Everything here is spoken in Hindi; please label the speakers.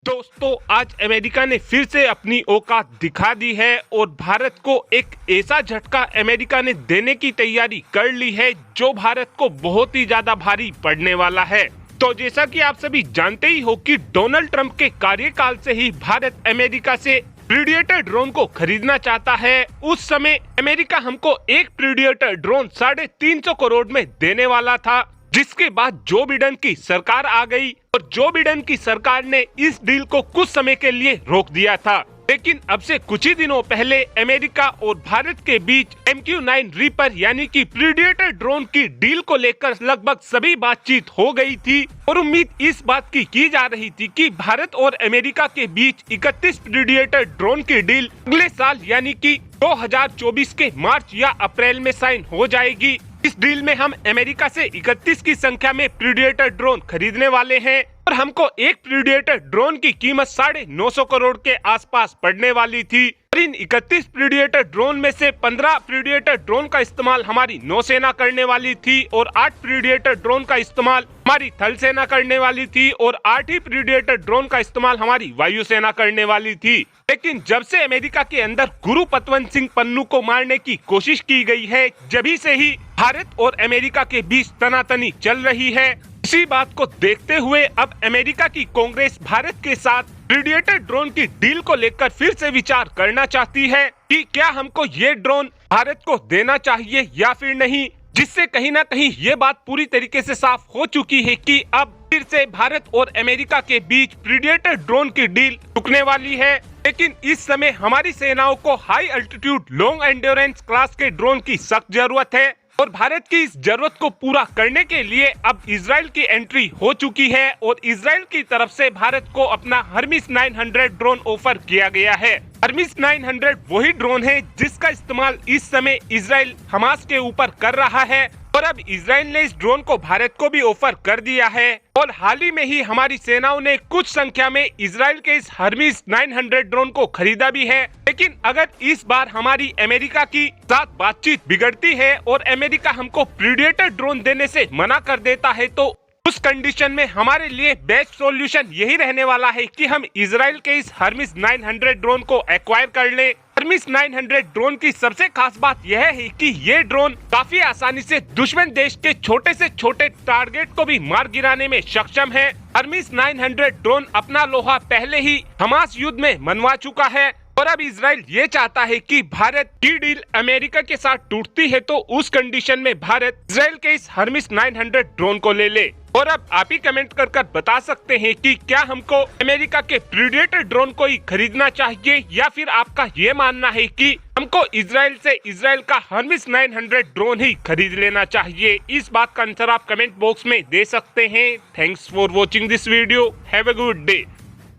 Speaker 1: दोस्तों, आज अमेरिका ने फिर से अपनी औकात दिखा दी है और भारत को एक ऐसा झटका अमेरिका ने देने की तैयारी कर ली है जो भारत को बहुत ही ज्यादा भारी पड़ने वाला है। तो जैसा कि आप सभी जानते ही हो कि डोनाल्ड ट्रंप के कार्यकाल से ही भारत अमेरिका से प्रीडेटर ड्रोन को खरीदना चाहता है। उस समय अमेरिका हमको एक प्रीडेटर ड्रोन 350 करोड़ में देने वाला था, जिसके बाद जो बिडेन की सरकार आ गई और जो बिडेन की सरकार ने इस डील को कुछ समय के लिए रोक दिया था। लेकिन अब से कुछ ही दिनों पहले अमेरिका और भारत के बीच MQ-9 रीपर यानी कि प्रीडेटर ड्रोन की डील को लेकर लगभग सभी बातचीत हो गई थी और उम्मीद इस बात की जा रही थी कि भारत और अमेरिका के बीच 31 प्रीडेटर ड्रोन की डील अगले साल यानी कि 2024 के मार्च या अप्रैल में साइन हो जाएगी। इस डील में हम अमेरिका से 31 की संख्या में प्रीडेटर ड्रोन खरीदने वाले हैं और हमको एक प्रीडेटर ड्रोन की कीमत 950 करोड़ के आसपास पड़ने वाली थी। और इन 31 प्रीडेटर ड्रोन में से 15 प्रीडेटर ड्रोन का इस्तेमाल हमारी नौसेना करने वाली थी और 8 प्रीडेटर ड्रोन का इस्तेमाल हमारी थल सेना करने वाली थी और 8 ही प्रीडेटर ड्रोन का इस्तेमाल हमारी वायुसेना करने वाली थी। लेकिन जब से अमेरिका के अंदर गुरु पतवंत सिंह पन्नू को मारने की कोशिश की गई है, जभी से ही भारत और अमेरिका के बीच तनातनी चल रही है। इसी बात को देखते हुए अब अमेरिका की कांग्रेस भारत के साथ प्रीडेटर ड्रोन की डील को लेकर फिर से विचार करना चाहती है कि क्या हमको ये ड्रोन भारत को देना चाहिए या फिर नहीं, जिससे कहीं ना कहीं ये बात पूरी तरीके से साफ हो चुकी है कि अब फिर से भारत और अमेरिका के बीच प्रीडेटर ड्रोन की डील रुकने वाली है। लेकिन इस समय हमारी सेनाओं को high altitude long endurance class के ड्रोन की सख्त जरूरत है और भारत की इस जरूरत को पूरा करने के लिए अब इजराइल की एंट्री हो चुकी है और इजराइल की तरफ से भारत को अपना हर्मिस 900 ड्रोन ऑफर किया गया है। हर्मिस 900 वही ड्रोन है जिसका इस्तेमाल इस समय इजराइल हमास के ऊपर कर रहा है और अब इजराइल ने इस ड्रोन को भारत को भी ऑफर कर दिया है। और हाल ही में ही हमारी सेनाओं ने कुछ संख्या में इजराइल के इस हर्मिस 900 ड्रोन को खरीदा भी है। लेकिन अगर इस बार हमारी अमेरिका की साथ बातचीत बिगड़ती है और अमेरिका हमको प्रीडेटर ड्रोन देने से मना कर देता है, तो उस कंडीशन में हमारे लिए बेस्ट सॉल्यूशन यही रहने वाला है कि हम इजराइल के इस हर्मिस 900 ड्रोन को एक्वायर कर लें। हर्मिस 900 ड्रोन की सबसे खास बात यह है कि ये ड्रोन काफी आसानी से दुश्मन देश के छोटे से छोटे टारगेट को भी मार गिराने में सक्षम है। हर्मिस 900 ड्रोन अपना लोहा पहले ही हमास युद्ध में मनवा चुका है और अब इजराइल ये चाहता है कि भारत की डील अमेरिका के साथ टूटती है तो उस कंडीशन में भारत इजराइल के इस हर्मिस 900 ड्रोन को ले ले। और अब आप ही कमेंट कर बता सकते हैं कि क्या हमको अमेरिका के प्रीडेटर ड्रोन को ही खरीदना चाहिए या फिर आपका ये मानना है कि हमको इजराइल का हर्मिस 900 ड्रोन ही खरीद लेना चाहिए। इस बात का आंसर आप कमेंट बॉक्स में दे सकते हैं। Thanks for watching this video. Have a good day.